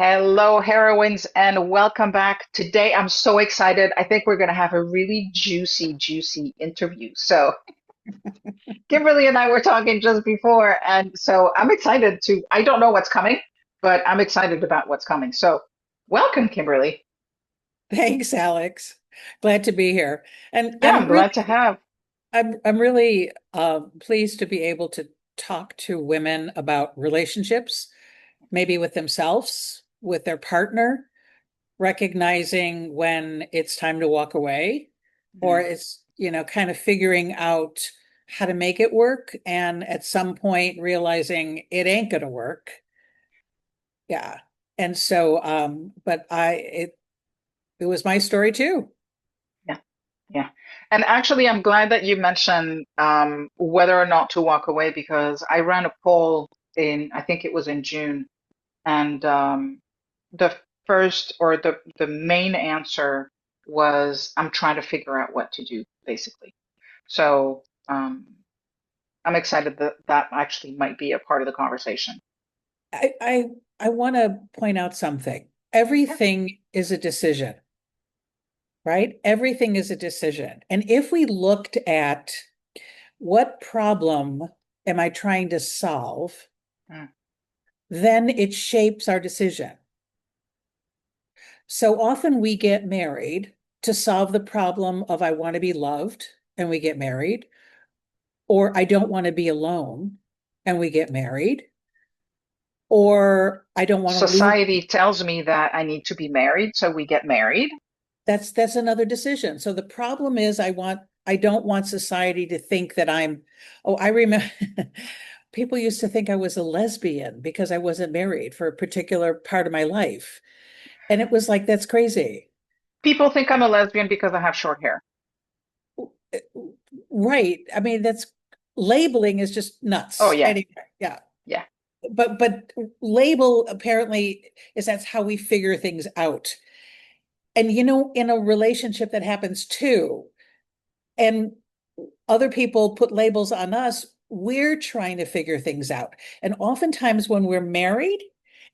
Hello, heroines, and welcome back. Today, I'm so excited. I think we're going to have a really juicy interview. So, Kimberly and I were talking just before, and so I'm excited to. I don't know what's coming, but I'm excited about what's coming. So, welcome, Kimberly. Thanks, Alex. Glad to be here. And Yeah, I'm glad to have. I'm really pleased to be able to talk to women about relationships, maybe with themselves, with their partner, recognizing when it's time to walk away, or Mhm. it's, kind of figuring out how to make it work, and at some point realizing it ain't gonna work. Yeah. And so but it was my story too. Yeah, yeah. And actually, I'm glad that you mentioned whether or not to walk away because I ran a poll I think it was in June, and the first or the main answer was I'm trying to figure out what to do, basically. So I'm excited that that actually might be a part of the conversation. I I, I want to point out something. Yeah. Everything is a decision, right? Everything is a decision. And if we looked at what problem am I trying to solve, Mm. then it shapes our decision. So often we get married to solve the problem of I want to be loved, and we get married, or I don't want to be alone, and we get married, or I don't want to lose. Society tells me that I need to be married, so we get married. That's another decision. So the problem is I don't want society to think that oh, I remember people used to think I was a lesbian because I wasn't married for a particular part of my life. And it was like, that's crazy. People think I'm a lesbian because I have short hair. Right. I mean, that's labeling is just Oh nuts. yeah, Anyway, yeah. yeah. But label apparently is that's how we figure things out. And in a relationship that happens too, and other people put labels on us, we're trying to figure things out. And oftentimes when we're married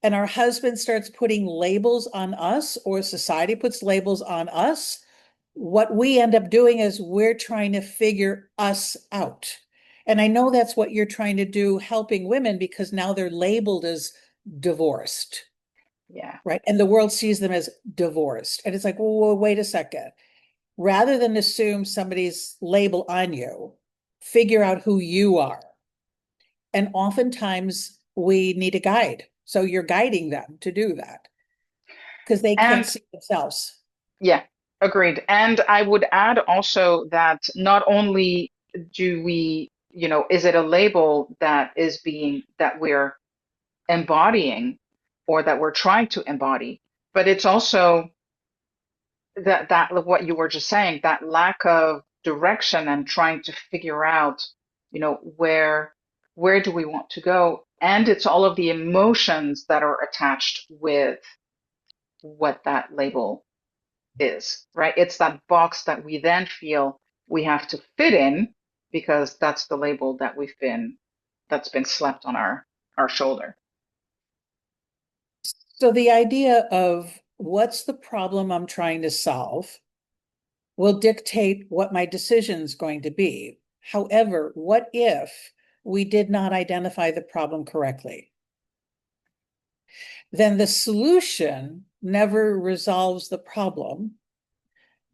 and our husband starts putting labels on us, or society puts labels on us, what we end up doing is we're trying to figure us out. And I know that's what you're trying to do, helping women, because now they're labeled as divorced, Yeah. right? And the world sees them as divorced. And it's like, well, wait a second. Rather than assume somebody's label on you, figure out who you are. And oftentimes we need a guide. So you're guiding them to do that because they can't And see themselves. yeah, agreed. And I would add also that not only do we, is it a label that is that we're embodying or that we're trying to embody, but it's also that what you were just saying, that lack of direction and trying to figure out, where do we want to go? And it's all of the emotions that are attached with what that label is, right? It's that box that we then feel we have to fit in because that's the label that's been slapped on our shoulder. So the idea of what's the problem I'm trying to solve will dictate what my decision is going to be. However, what if we did not identify the problem correctly? Then the solution never resolves the problem,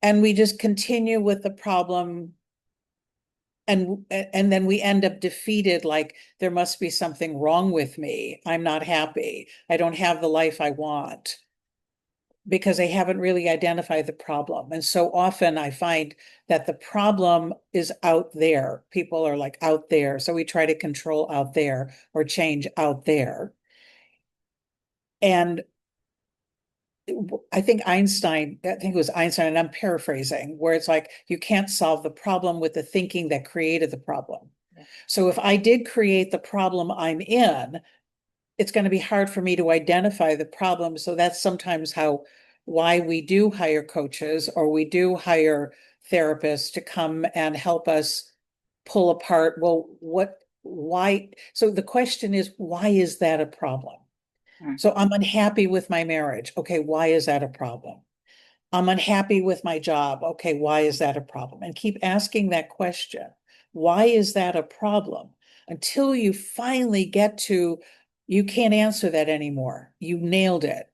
and we just continue with the problem, and then we end up defeated, like there must be something wrong with me. I'm not happy. I don't have the life I want, because they haven't really identified the problem. And so often I find that the problem is out there. People are like out there. So we try to control out there or change out there. And I think it was Einstein, and I'm paraphrasing, where it's like you can't solve the problem with the thinking that created the problem. Yeah. So if I did create the problem I'm in, it's going to be hard for me to identify the problem. So that's sometimes why we do hire coaches, or we do hire therapists to come and help us pull apart, well, why? So the question is, why is that a problem? mm, So I'm unhappy with my marriage. Okay, why is that a problem? I'm unhappy with my job. Okay, why is that a problem? And keep asking that question. Why is that a problem? Until you finally get to, you can't answer that anymore. You nailed it.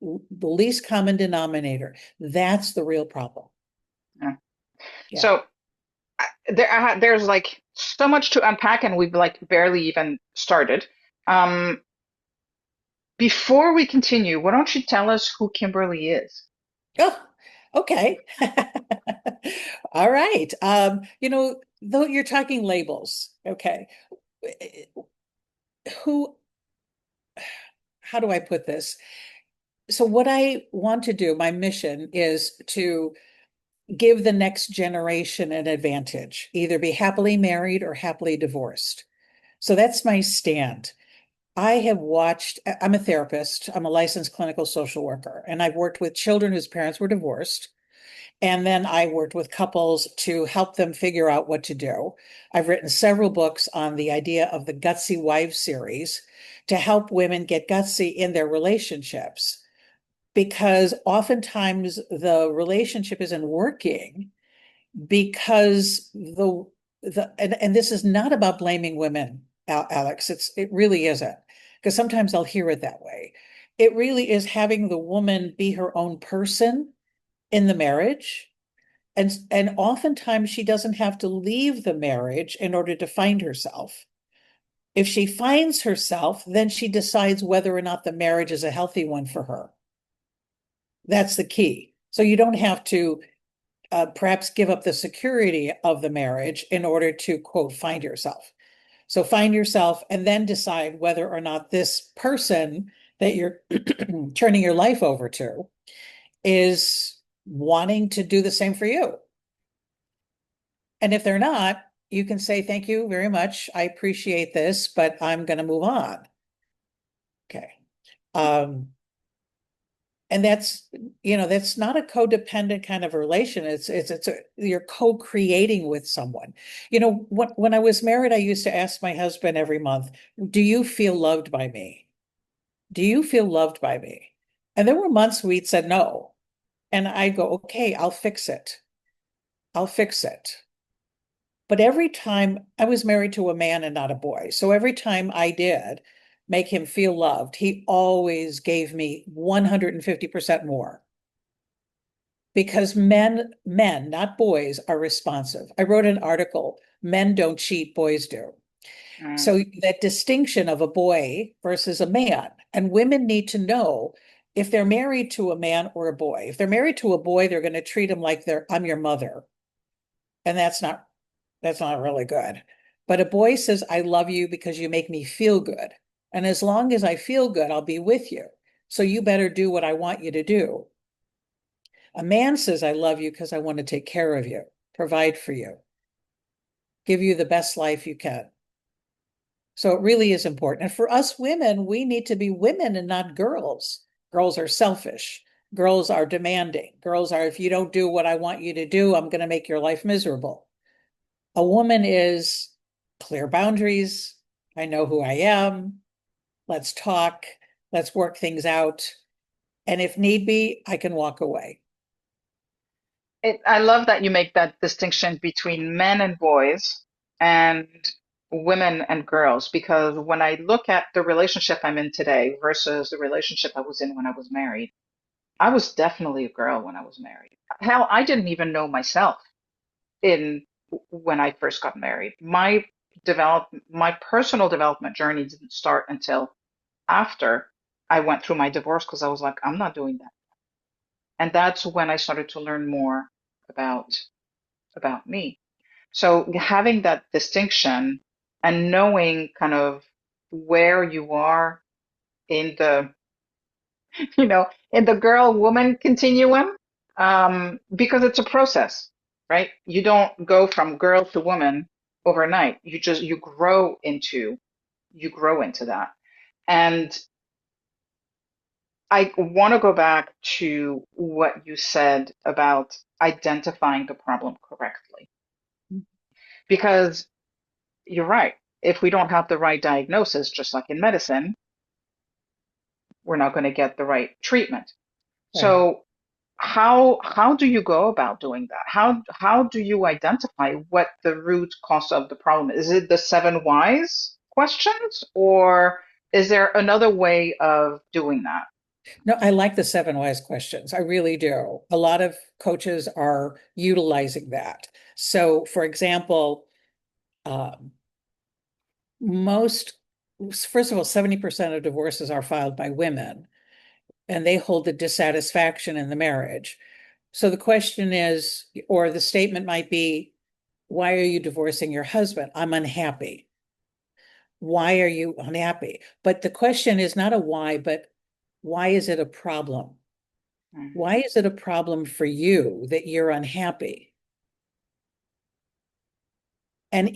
The least common denominator. That's the real problem. yeah. Yeah. So there's like so much to unpack, and we've like barely even started. Um, Before we continue, why don't you tell us who Kimberly is? Oh, okay. All right. Though you're talking labels, okay. Who, how do I put this? So what I want to do, my mission is to give the next generation an advantage, either be happily married or happily divorced. So that's my stand. I have watched, I'm a therapist, I'm a licensed clinical social worker, and I've worked with children whose parents were divorced. And then I worked with couples to help them figure out what to do. I've written several books on the idea of the Gutsy Wives series to help women get gutsy in their relationships, because oftentimes the relationship isn't working because and this is not about blaming women, Alex. It really isn't, because sometimes I'll hear it that way. It really is having the woman be her own person in the marriage. And oftentimes she doesn't have to leave the marriage in order to find herself. If she finds herself, then she decides whether or not the marriage is a healthy one for her. That's the key. So you don't have to perhaps give up the security of the marriage in order to, quote, find yourself. So find yourself and then decide whether or not this person that you're turning your life over to is wanting to do the same for you. And if they're not, you can say, thank you very much. I appreciate this, but I'm going to move on. Okay. Um, and that's not a codependent kind of relation. You're co-creating with someone. When I was married, I used to ask my husband every month, do you feel loved by me? Do you feel loved by me? And there were months we'd said no. And I go, okay, I'll fix it. I'll fix it. But every time I was married to a man and not a boy, so every time I did make him feel loved, he always gave me 150% more, because men, not boys, are responsive. I wrote an article, Men Don't Cheat, Boys Do. Mm, So that distinction of a boy versus a man, and women need to know if they're married to a man or a boy. If they're married to a boy, they're going to treat him like I'm your mother. And that's not really good. But a boy says, I love you because you make me feel good. And as long as I feel good, I'll be with you. So you better do what I want you to do. A man says, I love you because I want to take care of you, provide for you, give you the best life you can. So it really is important. And for us women, we need to be women and not girls. Girls are selfish. Girls are demanding. Girls are, if you don't do what I want you to do, I'm going to make your life miserable. A woman is clear boundaries. I know who I am. Let's talk. Let's work things out. And if need be, I can walk away. I love that you make that distinction between men and boys and women and girls, because when I look at the relationship I'm in today versus the relationship I was in when I was married, I was definitely a girl when I was married. Hell, I didn't even know myself in when I first got married. My personal development journey didn't start until after I went through my divorce, because I was like, I'm not doing that. And that's when I started to learn more about about me. So having that distinction and knowing kind of where you are in the, in the girl woman continuum, because it's a process, right? You don't go from girl to woman overnight. You grow into that. And I want to go back to what you said about identifying the problem correctly, because you're right. If we don't have the right diagnosis, just like in medicine, we're not going to get the right treatment. Right. So how do you go about doing that? How do you identify what the root cause of the problem is? Is it the seven whys questions, or is there another way of doing that? No, I like the seven wise questions. I really do. A lot of coaches are utilizing that. So, for example, um, most, first of all, 70% of divorces are filed by women, and they hold the dissatisfaction in the marriage. So the question is, or the statement might be, why are you divorcing your husband? I'm unhappy. Why are you unhappy? But the question is not a why, but why is it a problem? Mhm. Why is it a problem for you that you're unhappy? And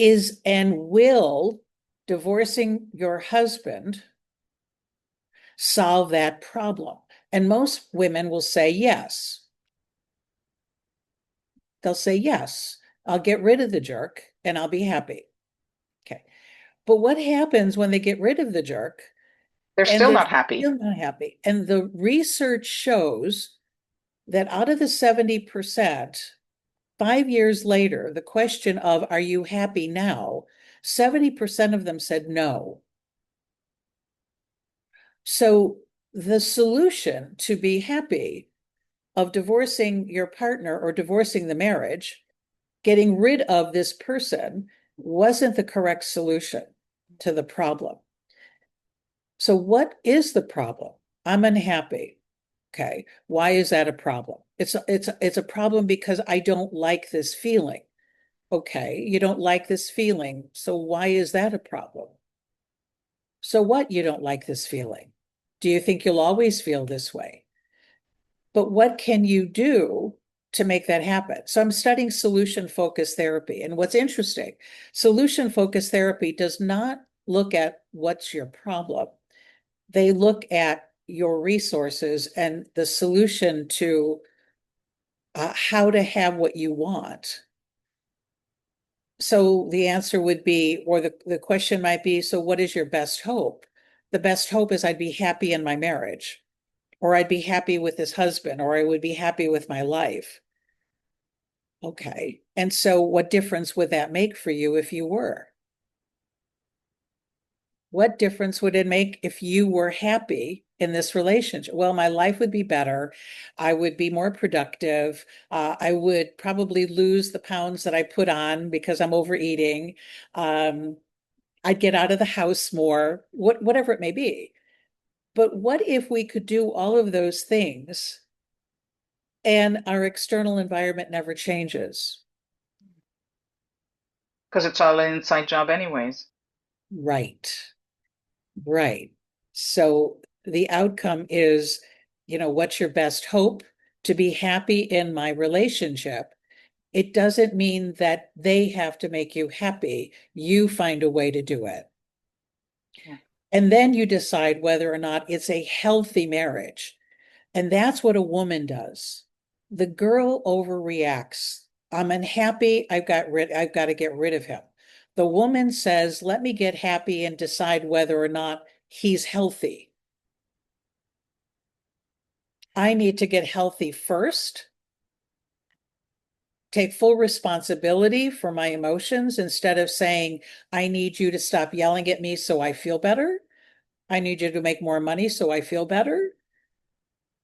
will divorcing your husband solve that problem? And most women will say yes. They'll say yes. I'll get rid of the jerk and I'll be happy. Okay. But what happens when they get rid of the jerk They're and still they're not happy. still not happy? And the research shows that out of the 70%, 5 years later, the question of, are you happy now? 70% of them said no. So the solution to be happy of divorcing your partner or divorcing the marriage, getting rid of this person, wasn't the correct solution to the problem. So what is the problem? I'm unhappy. Okay. Why is that a problem? It's a problem because I don't like this feeling. Okay, you don't like this feeling. So why is that a problem? So what, you don't like this feeling? Do you think you'll always feel this way? But what can you do to make that happen? So I'm studying solution focused therapy. And what's interesting, solution focused therapy does not look at what's your problem. They look at your resources and the solution to how to have what you want. So the answer would be, or the question might be, so what is your best hope? The best hope is I'd be happy in my marriage, or I'd be happy with this husband, or I would be happy with my life. Okay. And so what difference would that make for you if you were? What difference would it make if you were happy in this relationship? Well, my life would be better. I would be more productive. I would probably lose the pounds that I put on because I'm overeating. Um, I'd get out of the house more, whatever it may be. But what if we could do all of those things and our external environment never changes? Because it's all an inside job anyways. Right, right. So the outcome is, what's your best hope? To be happy in my relationship. It doesn't mean that they have to make you happy. You find a way to do it. Yeah. And then you decide whether or not it's a healthy marriage. And that's what a woman does. The girl overreacts. I'm unhappy. I've got to get rid of him. The woman says, let me get happy and decide whether or not he's healthy. I need to get healthy first, take full responsibility for my emotions instead of saying, I need you to stop yelling at me so I feel better. I need you to make more money so I feel better.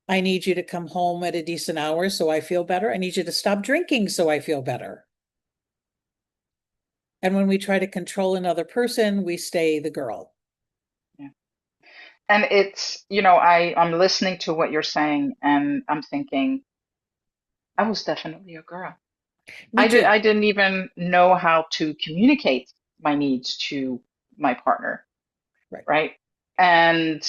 I need you to come home at a decent hour so I feel better. I need you to stop drinking so I feel better. And when we try to control another person, we stay the girl. Yeah. And it's, I'm listening to what you're saying and I'm thinking, I was definitely a girl. Me I too. didn't even know how to communicate my needs to my partner, Right. right? And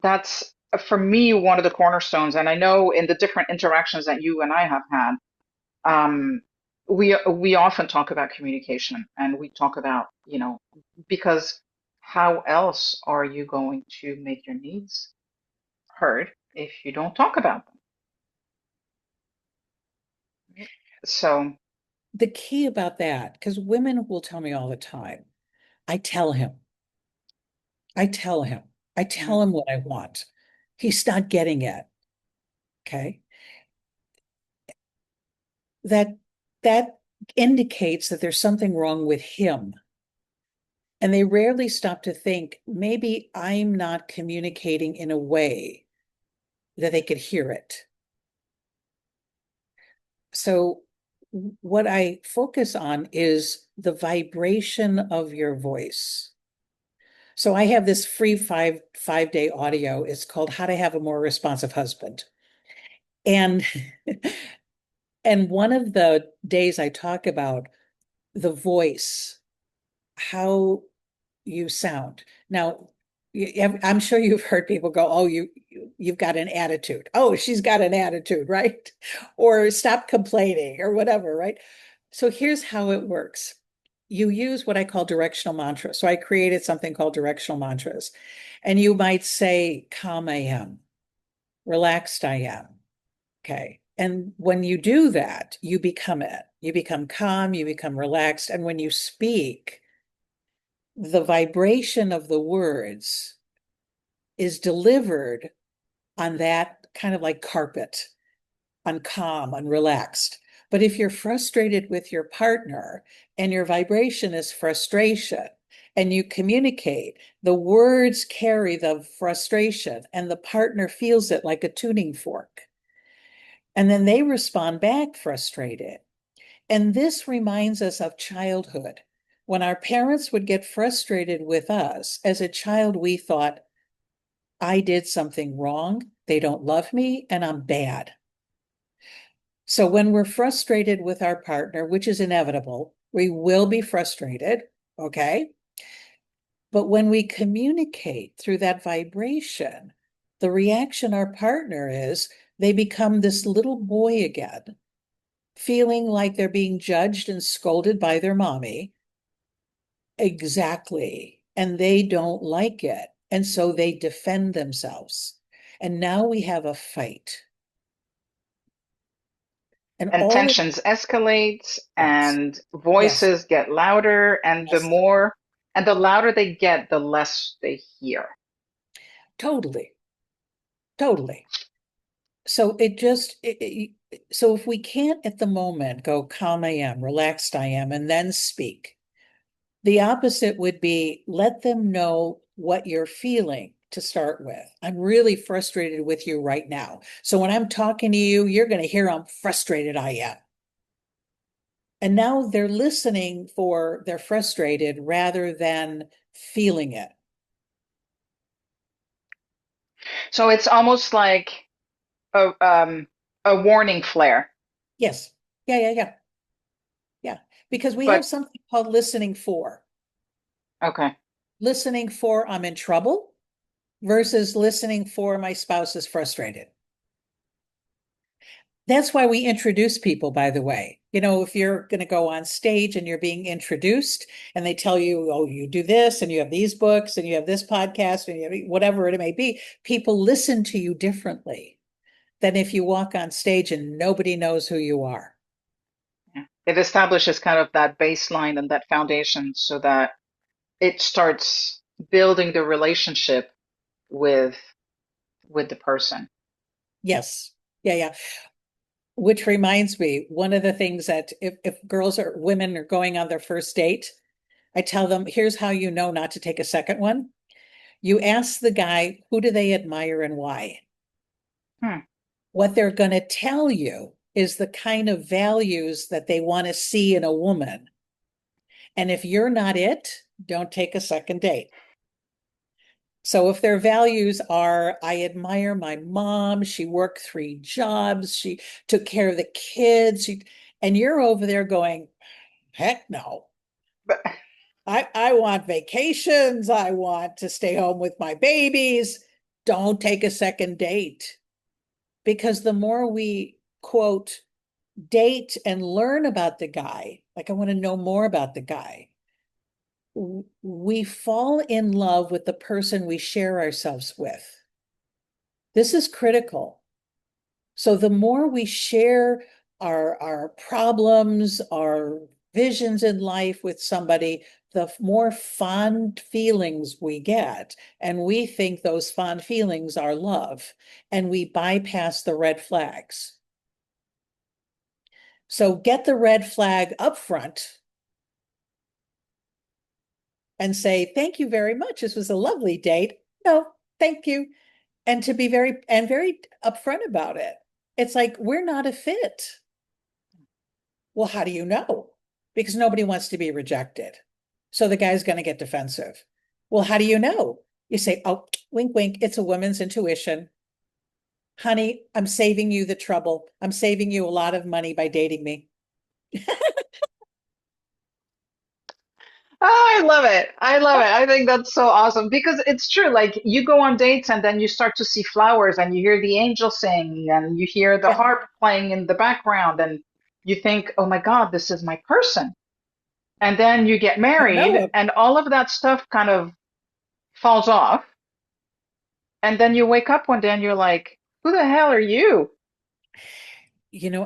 that's for me one of the cornerstones. And I know in the different interactions that you and I have had, um, we often talk about communication and we talk about, because how else are you going to make your needs heard if you don't talk about them? Right? So, The key about that, because women will tell me all the time, I tell him, I tell him, I mm, tell him what I want. He's not getting it. Okay. That that indicates that there's something wrong with him. And they rarely stop to think, maybe I'm not communicating in a way that they could hear it. So what I focus on is the vibration of your voice. So I have this free five day audio. It's called How to Have a More Responsive Husband. And and one of the days I talk about the voice, how you sound. Now, I'm sure you've heard people go, "Oh, you've got an attitude. Oh, she's got an attitude, right?" Or stop complaining or whatever, right? So here's how it works. You use what I call directional mantras. So I created something called directional mantras. And you might say, calm I am, relaxed I am. Okay. And when you do that, you become it. You become calm, you become relaxed. And when you speak, the vibration of the words is delivered on that kind of like carpet, on calm, on relaxed. But if you're frustrated with your partner and your vibration is frustration and you communicate, the words carry the frustration and the partner feels it like a tuning fork. And then they respond back frustrated. And this reminds us of childhood. When our parents would get frustrated with us, as a child, we thought, I did something wrong, they don't love me, and I'm bad. So when we're frustrated with our partner, which is inevitable, we will be frustrated, okay? But when we communicate through that vibration, the reaction our partner is, they become this little boy again, feeling like they're being judged and scolded by their mommy. Exactly. And they don't like it. And so they defend themselves. And now we have a fight. And And all it, tensions escalate yes, and yes, voices get louder, and yes, the louder they get, the less they hear. totally, totally. So so if we can't at the moment go calm I am, relaxed I am, and then speak, the opposite would be let them know what you're feeling to start with. I'm really frustrated with you right now. So when I'm talking to you, you're going to hear how frustrated I am. And now they're listening for they're frustrated rather than feeling it. So it's almost like a warning flare. Yes. Yeah, yeah, yeah. Yeah. Because we have But something called listening for. okay. Listening for I'm in trouble versus listening for my spouse is frustrated. That's why we introduce people, by the way. If you're going to go on stage and you're being introduced and they tell you, oh, you do this and you have these books and you have this podcast and you have whatever it may be, people listen to you differently than if you walk on stage and nobody knows who you are. Yeah. It establishes kind of that baseline and that foundation so that it starts building the relationship with with the person. Yes. Yeah, yeah. Which reminds me, one of the things that if girls or women are going on their first date, I tell them, here's how you know not to take a second one. You ask the guy, who do they admire and why? Hmm. What they're going to tell you is the kind of values that they want to see in a woman. And if you're not it, don't take a second date. So if their values are, I admire my mom, she worked 3 jobs, she took care of the kids, and you're over there going, heck no. But I want vacations. I want to stay home with my babies. Don't take a second date. Because the more we quote date and learn about the guy, like I want to know more about the guy, we fall in love with the person we share ourselves with. This is critical. So the more we share our problems, our visions in life with somebody, the more fond feelings we get, and we think those fond feelings are love, and we bypass the red flags. So get the red flag up front and say, thank you very much. This was a lovely date. No, thank you. And to be very upfront about it. It's like, we're not a fit. Well, how do you know? Because nobody wants to be rejected. So the guy's going to get defensive. Well, how do you know? You say, oh, wink, wink, it's a woman's intuition. Honey, I'm saving you the trouble. I'm saving you a lot of money by dating me. Oh, I love it. I love it. I think that's so awesome because it's true. Like you go on dates and then you start to see flowers and you hear the angel sing and you hear the Yeah, harp playing in the background and you think, oh my God, this is my person. And then you get don't know married him. and all of that stuff kind of falls off. And then you wake up one day and you're like, who the hell are you?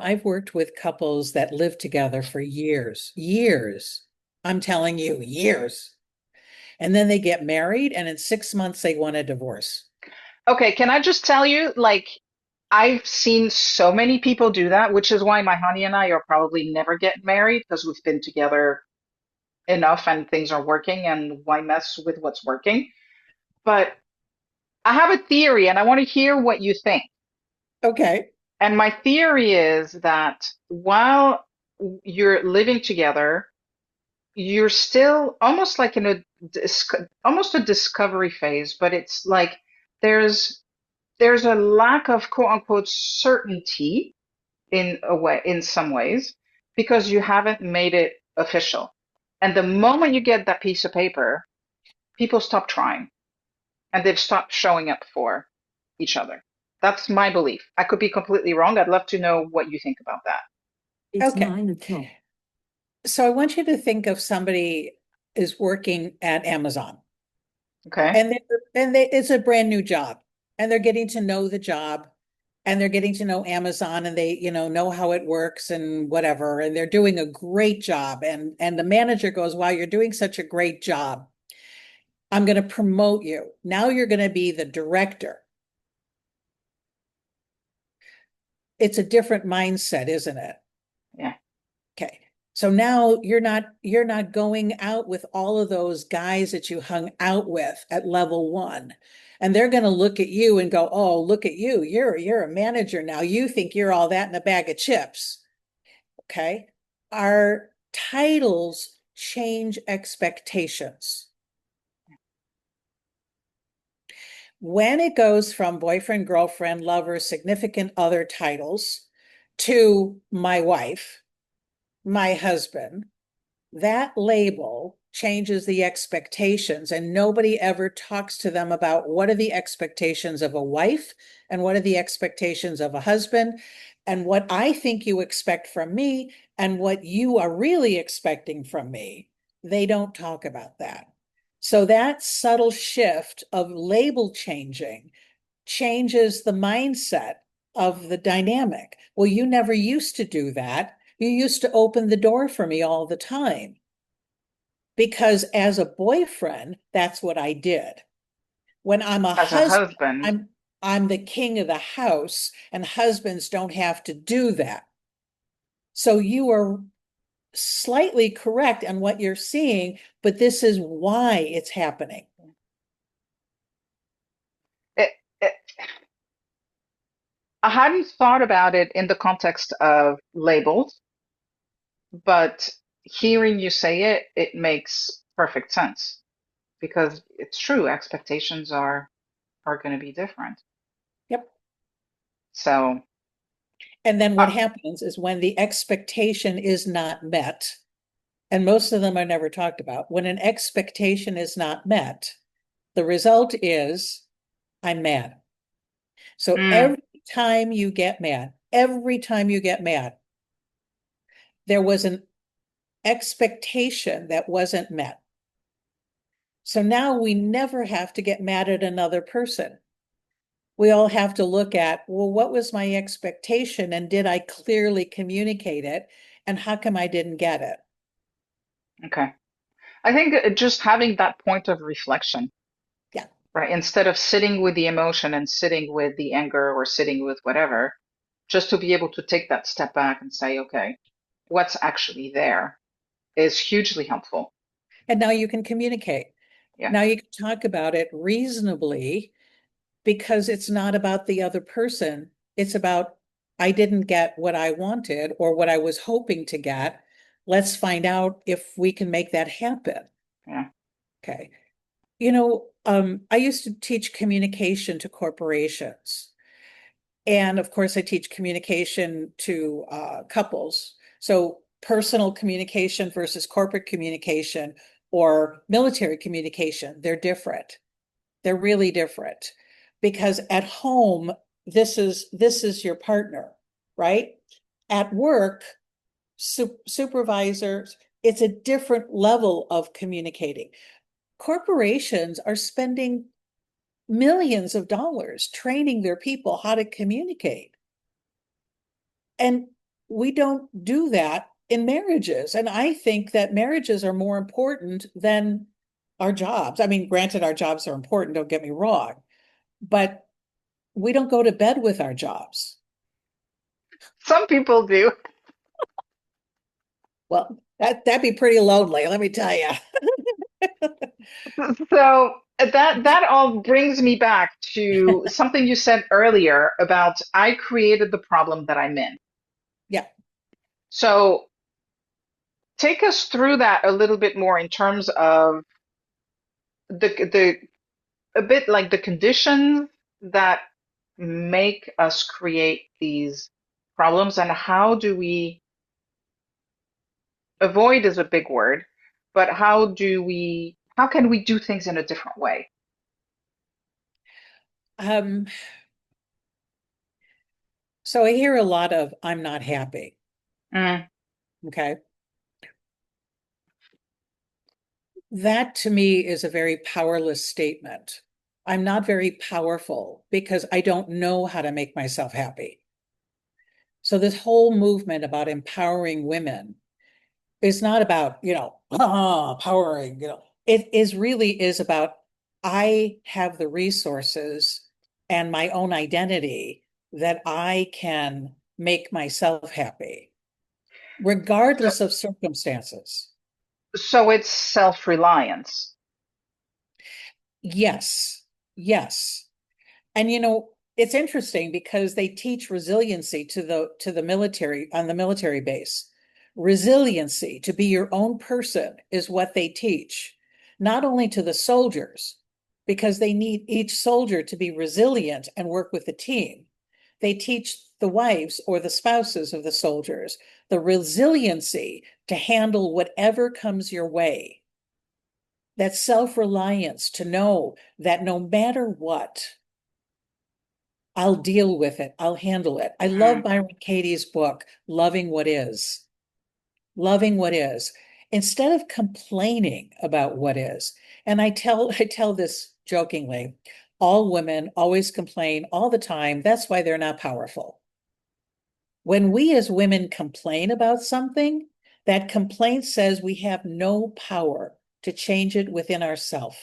I've worked with couples that lived together for years, years. I'm telling you, years. And then they get married, and in 6 months, they want a divorce. Okay, can I just tell you, like, I've seen so many people do that, which is why my honey and I are probably never getting married because we've been together enough and things are working, and why mess with what's working? But I have a theory and I want to hear what you think. Okay. And my theory is that while you're living together, you're still almost like in a almost a discovery phase, but it's like there's there's a lack of quote unquote certainty in a way, in some ways, because you haven't made it official. And the moment you get that piece of paper, people stop trying and they've stopped showing up for each other. That's my belief. I could be completely wrong. I'd love to know what you think about that. It's okay. 9 o'clock. So I want you to think of somebody is working at Amazon, Okay. and it's a brand new job, and they're getting to know the job, and they're getting to know Amazon, and they, know how it works and whatever, and they're doing a great job. And the manager goes, wow, you're doing such a great job. I'm going to promote you. Now you're going to be the director. It's a different mindset, isn't it? Yeah. Okay. So now you're not going out with all of those guys that you hung out with at level one. And they're going to look at you and go, "Oh, look at you. You're a manager now. You think you're all that in a bag of chips." Okay? Our titles change expectations. When it goes from boyfriend, girlfriend, lover, significant other titles to my wife, my husband, that label changes the expectations, and nobody ever talks to them about what are the expectations of a wife and what are the expectations of a husband and what I think you expect from me and what you are really expecting from me. They don't talk about that. So that subtle shift of label changing changes the mindset of the dynamic. Well, you never used to do that. You used to open the door for me all the time. Because as a boyfriend, that's what I did. When I'm a As a husband, husband, I'm the king of the house, and husbands don't have to do that. So you are slightly correct on what you're seeing, but this is why it's happening. it, it, I hadn't thought about it in the context of labels, but hearing you say it, it makes perfect sense because it's true. Expectations are going to be different. Yep. So, And then what uh, happens is when the expectation is not met, and most of them are never talked about, when an expectation is not met, the result is I'm mad. So mm, every time you get mad, there was an expectation that wasn't met. So now we never have to get mad at another person. We all have to look at, well, what was my expectation and did I clearly communicate it? And how come I didn't get it? okay. I think just having that point of reflection, Yeah. right? Instead of sitting with the emotion and sitting with the anger or sitting with whatever, just to be able to take that step back and say, okay, what's actually there is hugely helpful. And now you can communicate. Yeah, Now you can talk about it reasonably because it's not about the other person. It's about, I didn't get what I wanted or what I was hoping to get. Let's find out if we can make that happen. yeah. Okay. I used to teach communication to corporations. And of course, I teach communication to couples. So personal communication versus corporate communication or military communication, they're different. They're really different because at home, this is your partner, right? At work, supervisors, it's a different level of communicating. Corporations are spending millions of dollars training their people how to communicate. And we don't do that in marriages. And I think that marriages are more important than our jobs. I mean, granted, our jobs are important, don't get me wrong, but we don't go to bed with our jobs. Some people do. Well, that'd be pretty lonely, let me tell you. So that all brings me back to something you said earlier about I created the problem that I'm in. Yeah. So take us through that a little bit more in terms of the a bit like the conditions that make us create these problems and how do we avoid is a big word, but how can we do things in a different way? Um, so I hear a lot of I'm not happy. Mm. Okay. That to me is a very powerless statement. I'm not very powerful because I don't know how to make myself happy. So this whole movement about empowering women is not about, powering, it is really is about I have the resources and my own identity that I can make myself happy, So, regardless of circumstances. so it's self-reliance. Yes, yes. And it's interesting because they teach resiliency to the military on the military base. Resiliency to be your own person is what they teach, not only to the soldiers, because they need each soldier to be resilient and work with the team. They teach the wives or the spouses of the soldiers the resiliency to handle whatever comes your way. That self-reliance to know that no matter what, I'll deal with it. I'll handle it. I love Mm. Byron Katie's book, Loving What Is. Loving what is. Instead of complaining about what is. And I tell this jokingly, all women always complain all the time. That's why they're not powerful. When we as women complain about something, that complaint says we have no power to change it within ourselves.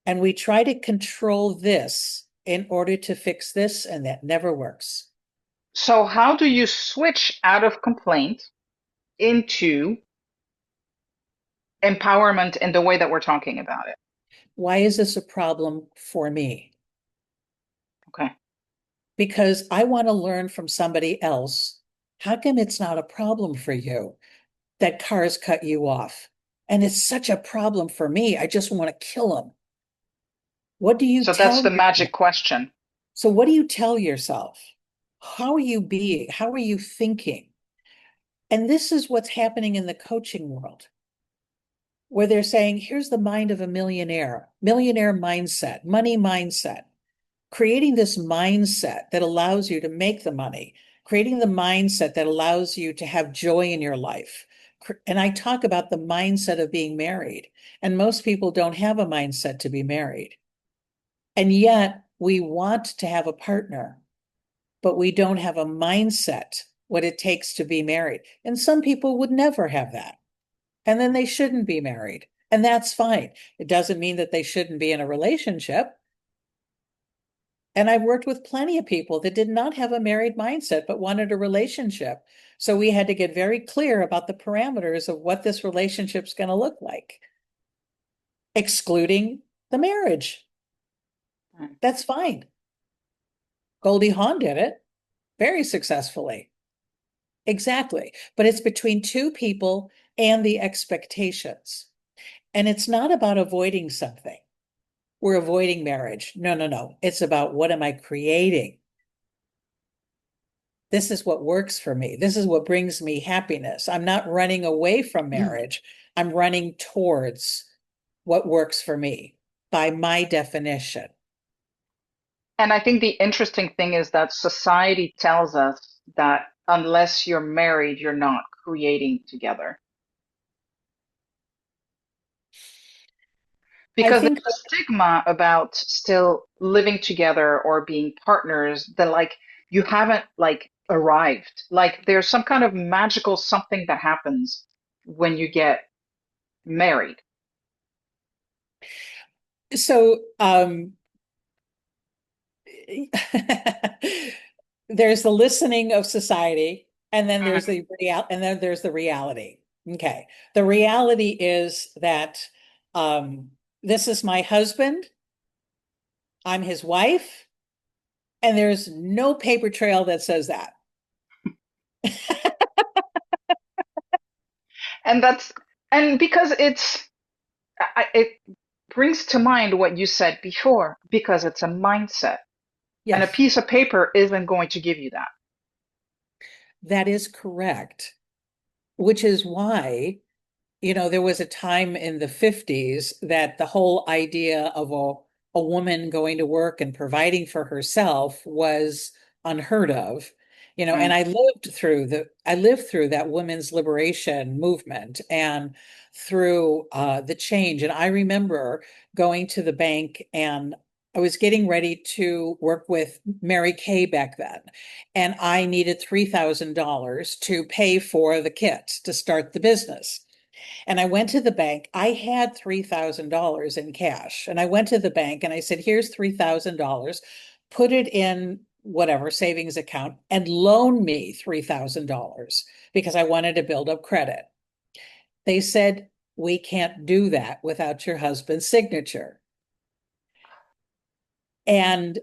And we try to control this in order to fix this, and that never works. So how do you switch out of complaint into empowerment in the way that we're talking about it? Why is this a problem for me? Okay. Because I want to learn from somebody else. How come it's not a problem for you that cars cut you off? And it's such a problem for me. I just want to kill them. What do you So that's tell the yourself? magic question. So, what do you tell yourself? How are you being? How are you thinking? And this is what's happening in the coaching world, where they're saying, here's the mind of a millionaire mindset, money mindset, creating this mindset that allows you to make the money, creating the mindset that allows you to have joy in your life. And I talk about the mindset of being married, and most people don't have a mindset to be married. And yet we want to have a partner, but we don't have a mindset what it takes to be married. And some people would never have that. and then they shouldn't be married. And that's fine. It doesn't mean that they shouldn't be in a relationship. And I've worked with plenty of people that did not have a married mindset, but wanted a relationship. So we had to get very clear about the parameters of what this relationship's going to look like, excluding the marriage. Mm. That's fine. Goldie Hawn did it very successfully. Exactly. But it's between two people and the expectations. And it's not about avoiding something. We're avoiding marriage. No, no, no. It's about what am I creating? This is what works for me. This is what brings me happiness. I'm not running away from marriage. I'm running towards what works for me by my definition. And I think the interesting thing is that society tells us that unless you're married, you're not creating together. I Because think there's a stigma about still living together or being partners that like you haven't like arrived. Like there's some kind of magical something that happens when you get married. so. There's the listening of society, and then there's Mhm. the real, and then there's the reality. Okay, the reality is that this is my husband. I'm his wife, and there's no paper trail that says that. And that's and because it brings to mind what you said before, because it's a mindset. And a Yes, piece of paper isn't going to give you that. that is correct. Which is why, there was a time in the 50s that the whole idea of a woman going to work and providing for herself was unheard of. And Mm, I lived through that women's liberation movement and through the change. And I remember going to the bank, and I was getting ready to work with Mary Kay back then. And I needed $3,000 to pay for the kit to start the business. And I went to the bank. I had $3,000 in cash. And I went to the bank and I said, here's $3,000, put it in whatever savings account and loan me $3,000 because I wanted to build up credit. They said, we can't do that without your husband's signature. And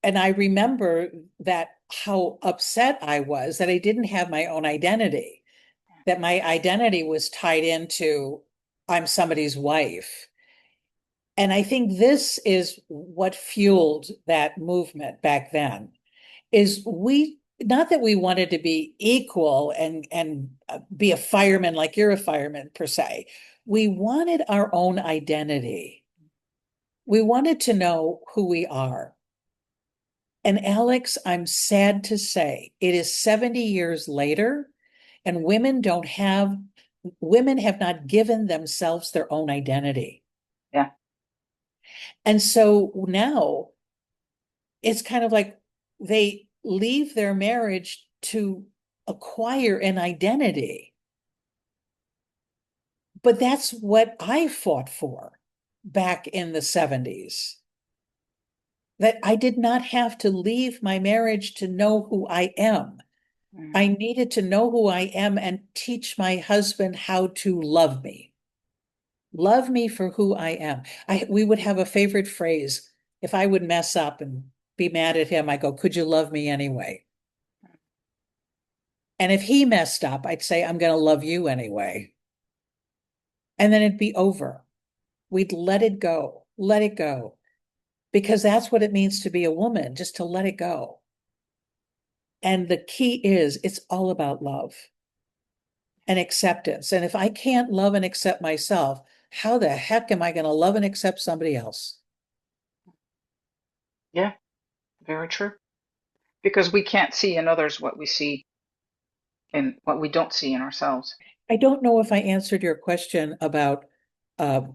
and I remember that how upset I was that I didn't have my own identity, that my identity was tied into I'm somebody's wife. And I think this is what fueled that movement back then is we not that we wanted to be equal and be a fireman like you're a fireman per se. We wanted our own identity. We wanted to know who we are. And Alex, I'm sad to say it is 70 years later, and women have not given themselves their own identity. yeah. And so now it's kind of like they leave their marriage to acquire an identity. But that's what I fought for back in the 70s. That I did not have to leave my marriage to know who I am. Mm. I needed to know who I am and teach my husband how to love me. Love me for who I am. We would have a favorite phrase. If I would mess up and be mad at him, I go, could you love me anyway? And if he messed up, I'd say, I'm going to love you anyway. And then it'd be over. We'd let it go, because that's what it means to be a woman, just to let it go. And the key is it's all about love and acceptance. And if I can't love and accept myself, how the heck am I going to love and accept somebody else? Yeah, very true. Because we can't see in others what we see in what we don't see in ourselves. I don't know if I answered your question about, how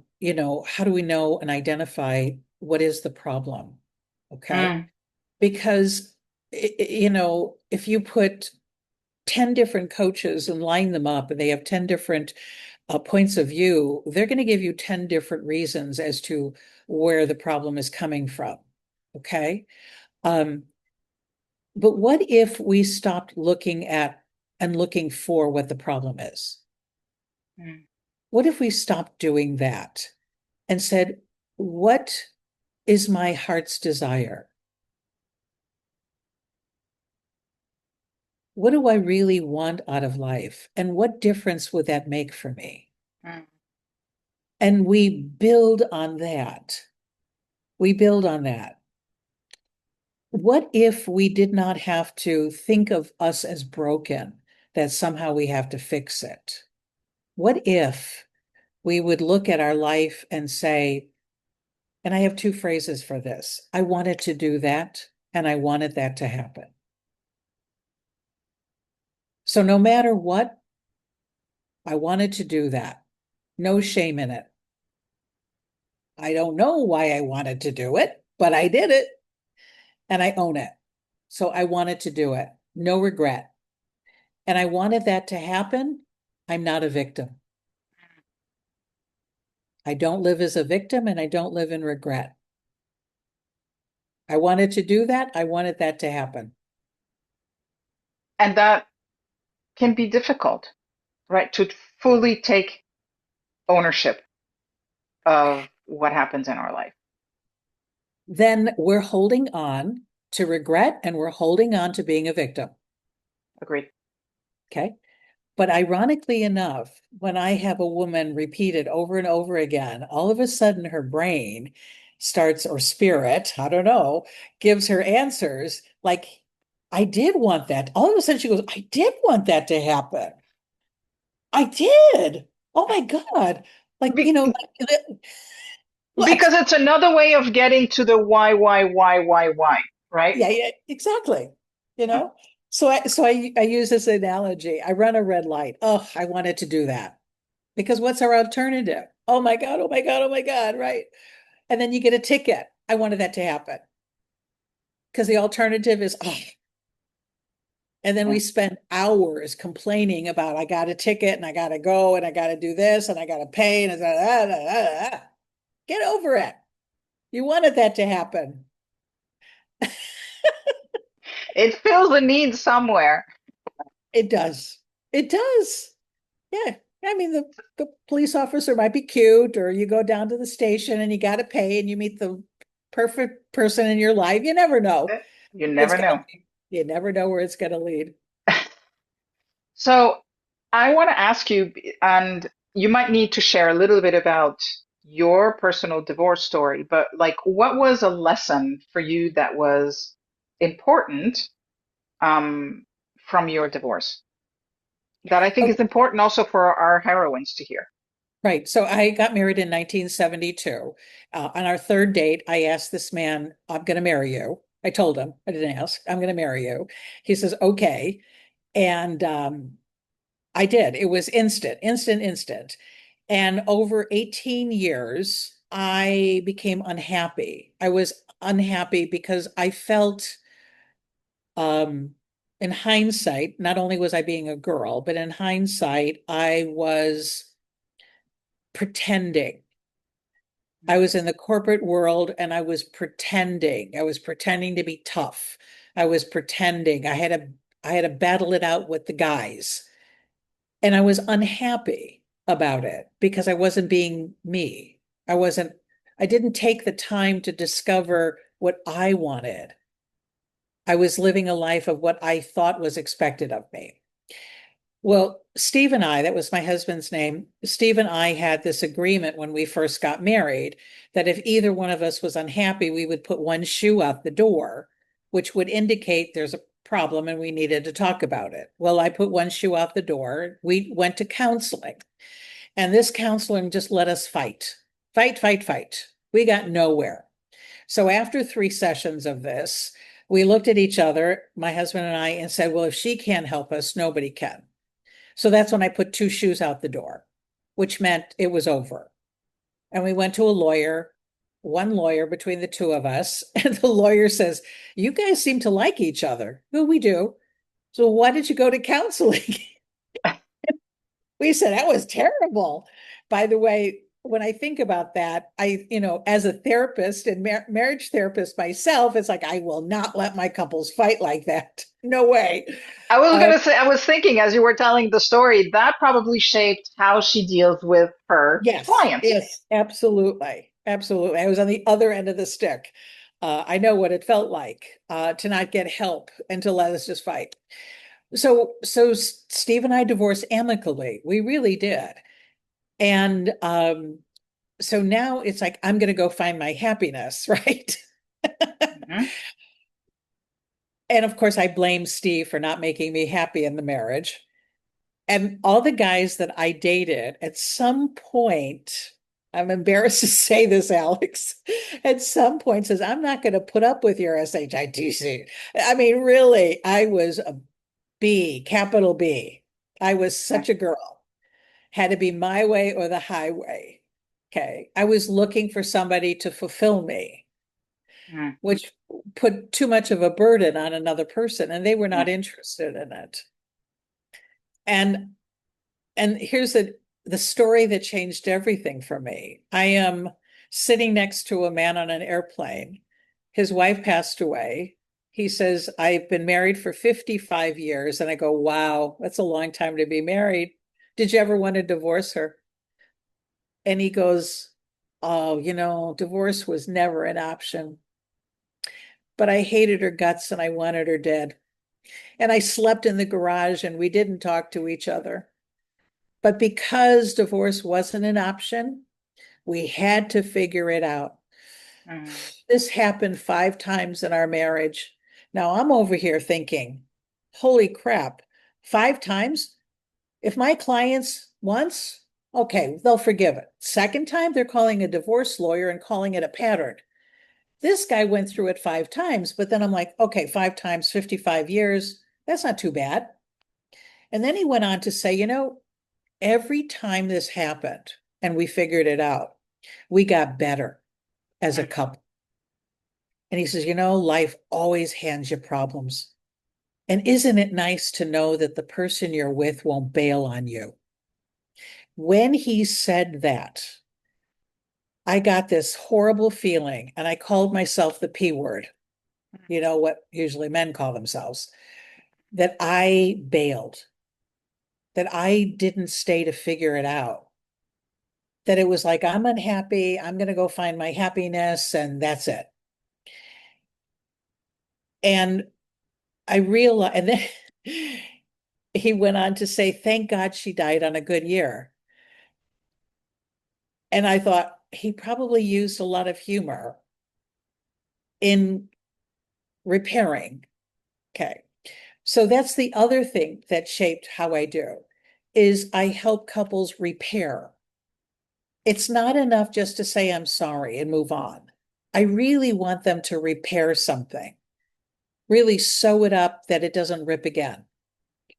do we know and identify what is the problem? Okay. Mm, Because, if you put 10 different coaches and line them up and they have 10 different points of view, they're going to give you 10 different reasons as to where the problem is coming from. Okay. Um, but what if we stopped looking at and looking for what the problem is? Mm, What if we stopped doing that and said, what is my heart's desire? What do I really want out of life? And what difference would that make for me? mm, And we build on that. We build on that. What if we did not have to think of us as broken, that somehow we have to fix it? What if we would look at our life and say, and I have two phrases for this, I wanted to do that, and I wanted that to happen. So no matter what, I wanted to do that. No shame in it. I don't know why I wanted to do it, but I did it and I own it. So I wanted to do it. No regret. And I wanted that to happen. I'm not a victim. I don't live as a victim and I don't live in regret. I wanted to do that. I wanted that to happen. and that can be difficult, right? To fully take ownership of what happens in our life. Then we're holding on to regret and we're holding on to being a victim. Agreed. Okay. But ironically enough, when I have a woman repeat it over and over again, all of a sudden her brain starts, or spirit, I don't know, gives her answers like, I did want that. All of a sudden she goes, I did want that to happen. I did. Oh my God. Like, Be- what? because it's another way of getting to the why, right? Yeah, yeah, exactly. You know? So I use this analogy. I run a red light. Oh, I wanted to do that. Because what's our alternative? Oh my God, oh my God, oh my God, right? And then you get a ticket. I wanted that to happen. Because the alternative is, oh, and then Yeah. we spend hours complaining about I got a ticket and I gotta go and I gotta do this and I gotta pay and get over it. You wanted that to happen. It fills a need somewhere. It does. It does. Yeah. I mean, the police officer might be cute, or you go down to the station and you got to pay and you meet the perfect person in your life. You never know. You It's never gonna know. lead. You never know where it's gonna lead. So I want to ask you, and you might need to share a little bit about your personal divorce story, but like, what was a lesson for you that was important um, from your divorce that I think is Okay, important also for our heroines to hear? right. So I got married in 1972. On our third date, I asked this man, I'm going to marry you. I told him, I didn't ask, I'm going to marry you. He says, okay. And I did. It was instant, instant, instant. And over 18 years, I became unhappy. I was unhappy because I felt, um, in hindsight, not only was I being a girl, but in hindsight, I was pretending. I was in the corporate world and I was pretending. I was pretending to be tough. I was pretending. I had to battle it out with the guys. And I was unhappy about it because I wasn't being me. I wasn't, I didn't take the time to discover what I wanted. I was living a life of what I thought was expected of me. Well, Steve and I, that was my husband's name, Steve and I had this agreement when we first got married that if either one of us was unhappy, we would put one shoe out the door, which would indicate there's a problem and we needed to talk about it. Well, I put one shoe out the door. We went to counseling, and this counseling just let us fight, fight, fight, fight. We got nowhere. So after 3 sessions of this, we looked at each other, my husband and I, and said, well, if she can't help us, nobody can. So that's when I put two shoes out the door, which meant it was over. And we went to a lawyer, one lawyer between the two of us. And the lawyer says, you guys seem to like each other. Well, we do. So why did you go to counseling? We said that was terrible. By the way, when I think about that, as a therapist and marriage therapist myself, it's like I will not let my couples fight like that. No way. I was Uh, gonna say, I was thinking as you were telling the story, that probably shaped how she deals with her yes, clients. yes, absolutely, absolutely. I was on the other end of the stick. I know what it felt like to not get help and to let us just fight. So Steve and I divorced amicably. We really did. And so now it's like I'm going to go find my happiness, right? Hmm. And of course, I blame Steve for not making me happy in the marriage. And all the guys that I dated at some point, I'm embarrassed to say this, Alex, at some point says, I'm not going to put up with your shitc. I mean, really, I was a B, capital B. I was such a girl. Had to be my way or the highway. Okay. I was looking for somebody to fulfill me, Hmm. which put too much of a burden on another person, and they were not interested in it. And here's the story that changed everything for me. I am sitting next to a man on an airplane. His wife passed away. He says, I've been married for 55 years. And I go, wow, that's a long time to be married. Did you ever want to divorce her? And he goes, oh, divorce was never an option. But I hated her guts and I wanted her dead. And I slept in the garage and we didn't talk to each other. But because divorce wasn't an option, we had to figure it out. Hmm. This happened 5 times in our marriage. Now I'm over here thinking, holy crap, 5 times? If my clients once, okay, they'll forgive it. Second time, they're calling a divorce lawyer and calling it a pattern. This guy went through it 5 times, but then I'm like, okay, 5 times, 55 years, that's not too bad. And then he went on to say, every time this happened and we figured it out, we got better as a couple. And he says, life always hands you problems. And isn't it nice to know that the person you're with won't bail on you? When he said that, I got this horrible feeling and I called myself the P word, what usually men call themselves, that I bailed, that I didn't stay to figure it out, that it was like, I'm unhappy, I'm going to go find my happiness, and that's it. And I realized, and then he went on to say, thank God she died on a good year. And I thought he probably used a lot of humor in repairing. Okay. So that's the other thing that shaped how I do is I help couples repair. It's not enough just to say I'm sorry and move on. I really want them to repair something, really sew it up that it doesn't rip again,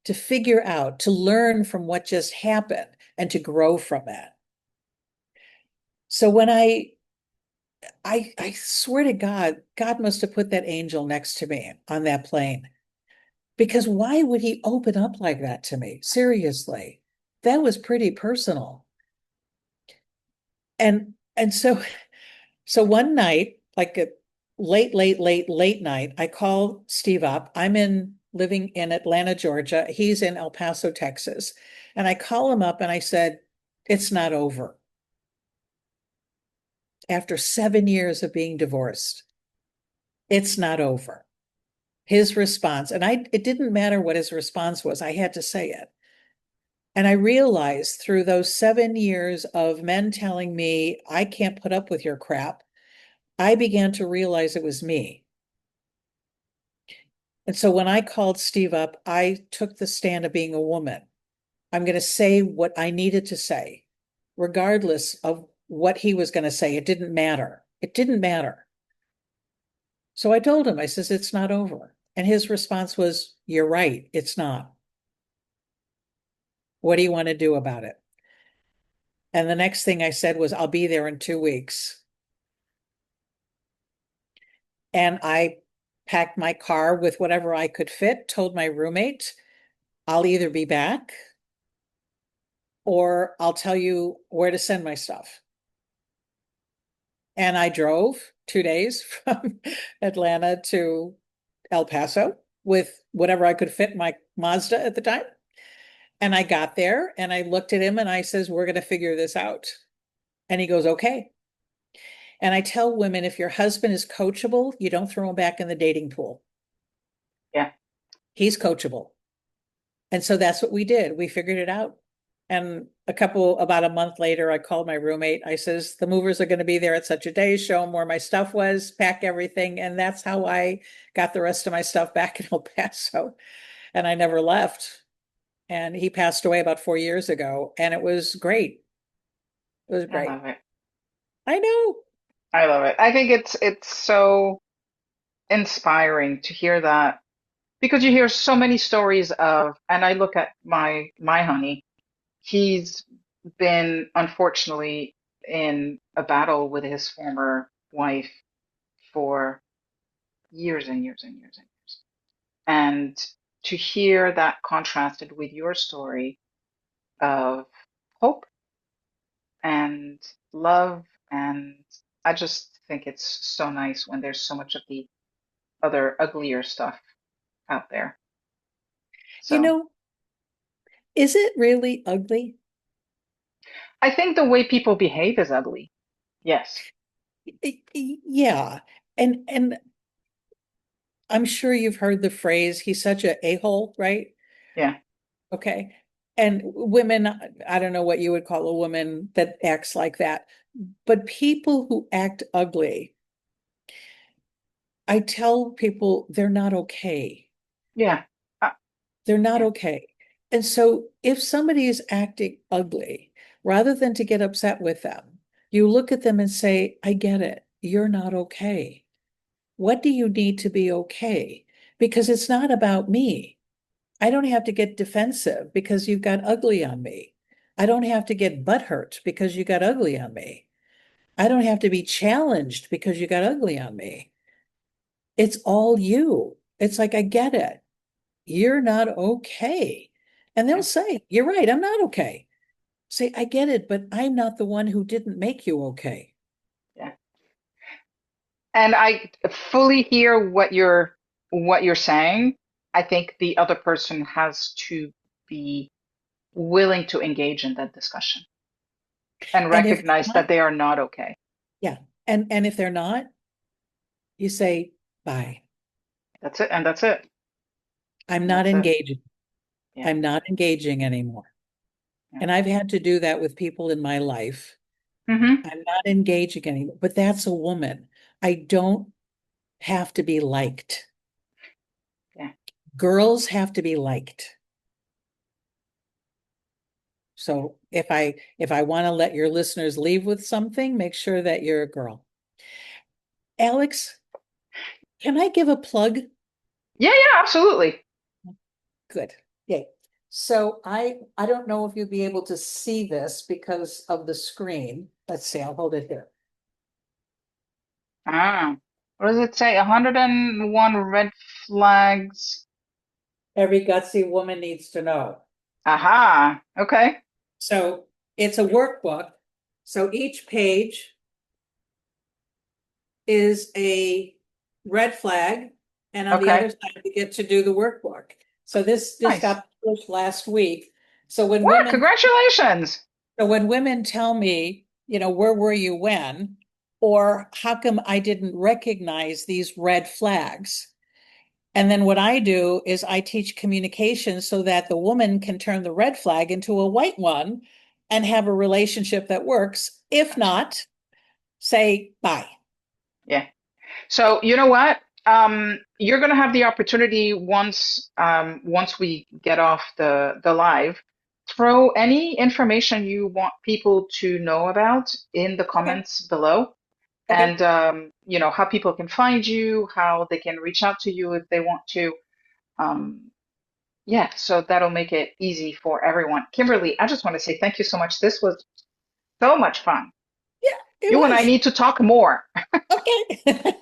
to figure out, to learn from what just happened and to grow from it. So when I swear to God, God must have put that angel next to me on that plane. Because why would he open up like that to me? Seriously. That was pretty personal. And so one night, like a late night, I call Steve up. I'm in living in Atlanta, Georgia. He's in El Paso, Texas. And I call him up and I said, it's not over. After 7 years of being divorced, it's not over. His response, and it didn't matter what his response was, I had to say it. And I realized through those 7 years of men telling me, I can't put up with your crap, I began to realize it was me. And so when I called Steve up, I took the stand of being a woman. I'm going to say what I needed to say, regardless of what he was going to say. It didn't matter. It didn't matter. So I told him, I says, it's not over. And his response was, you're right, it's not. What do you want to do about it? And the next thing I said was, I'll be there in 2 weeks. And I packed my car with whatever I could fit, told my roommate, I'll either be back or I'll tell you where to send my stuff. And I drove 2 days from Atlanta to El Paso with whatever I could fit in my Mazda at the time. And I got there and I looked at him and I says, we're going to figure this out. And he goes, okay. And I tell women, if your husband is coachable, you don't throw him back in the dating pool. Yeah. He's coachable. And so that's what we did. We figured it out. And about a month later, I called my roommate. I says, the movers are going to be there at such a day, show them where my stuff was, pack everything. And that's how I got the rest of my stuff back in El Paso. And I never left. And he passed away about 4 years ago. And it was great. It was I great. love it. I know. I love it. I think it's so inspiring to hear that because you hear so many stories of, and I look at my honey, he's been unfortunately in a battle with his former wife for years and years and years and years. And to hear that contrasted with your story of hope and love, and I just think it's so nice when there's so much of the other uglier stuff out there. You So know, is it really ugly? I think the way people behave is ugly. Yes. Yeah. And I'm sure you've heard the phrase, he's such a a-hole, right? Yeah. Okay. And women, I don't know what you would call a woman that acts like that, but people who act ugly, I tell people they're not okay. Yeah. Uh, They're not yeah. okay. And so if somebody is acting ugly, rather than to get upset with them, you look at them and say, I get it. You're not okay. What do you need to be okay? Because it's not about me. I don't have to get defensive because you got ugly on me. I don't have to get butthurt because you got ugly on me. I don't have to be challenged because you got ugly on me. It's all you. It's like, I get it. You're not okay. And they'll Yeah. say, you're right, I'm not okay. Say, I get it, but I'm not the one who didn't make you okay. Yeah. And I fully hear what you're saying. I think the other person has to be willing to engage in that discussion and And if recognize not, that they are not okay. yeah. And if they're not, you say, bye. That's it. And that's it. I'm And not that's it. engaging. Yeah. I'm not engaging anymore. Yeah. And I've had to do that with people in my life. Mm-hmm. I'm not engaging anymore, but that's a woman. I don't have to be liked. Yeah. Girls have to be liked. So if I want to let your listeners leave with something, make sure that you're a girl. Alex, can I give a plug? Yeah. Yeah. Absolutely. Good. Yay. So I don't know if you'll be able to see this because of the screen. Let's see, I'll hold it here. Ah. What does it say? 101 red flags. Every gutsy woman needs to know. Aha. Okay. So it's a workbook. So each page is a red flag, and on the Okay. other side, you get to do the workbook. So this just Nice. got published last week. So when What? women Congratulations. so when women tell me, where were you when? Or how come I didn't recognize these red flags? And then what I do is I teach communication so that the woman can turn the red flag into a white one and have a relationship that works. If Gotcha. not, say bye. Yeah. So you know what? You're gonna have the opportunity once we get off the live, throw any information you want people to know about in the Okay. comments below, Okay. and how people can find you, how they can reach out to you if they want to. Um, yeah, so that'll make it easy for everyone. Kimberly, I just want to say thank you so much. This was so much fun. Yeah, it You and I was. need to talk more. Okay.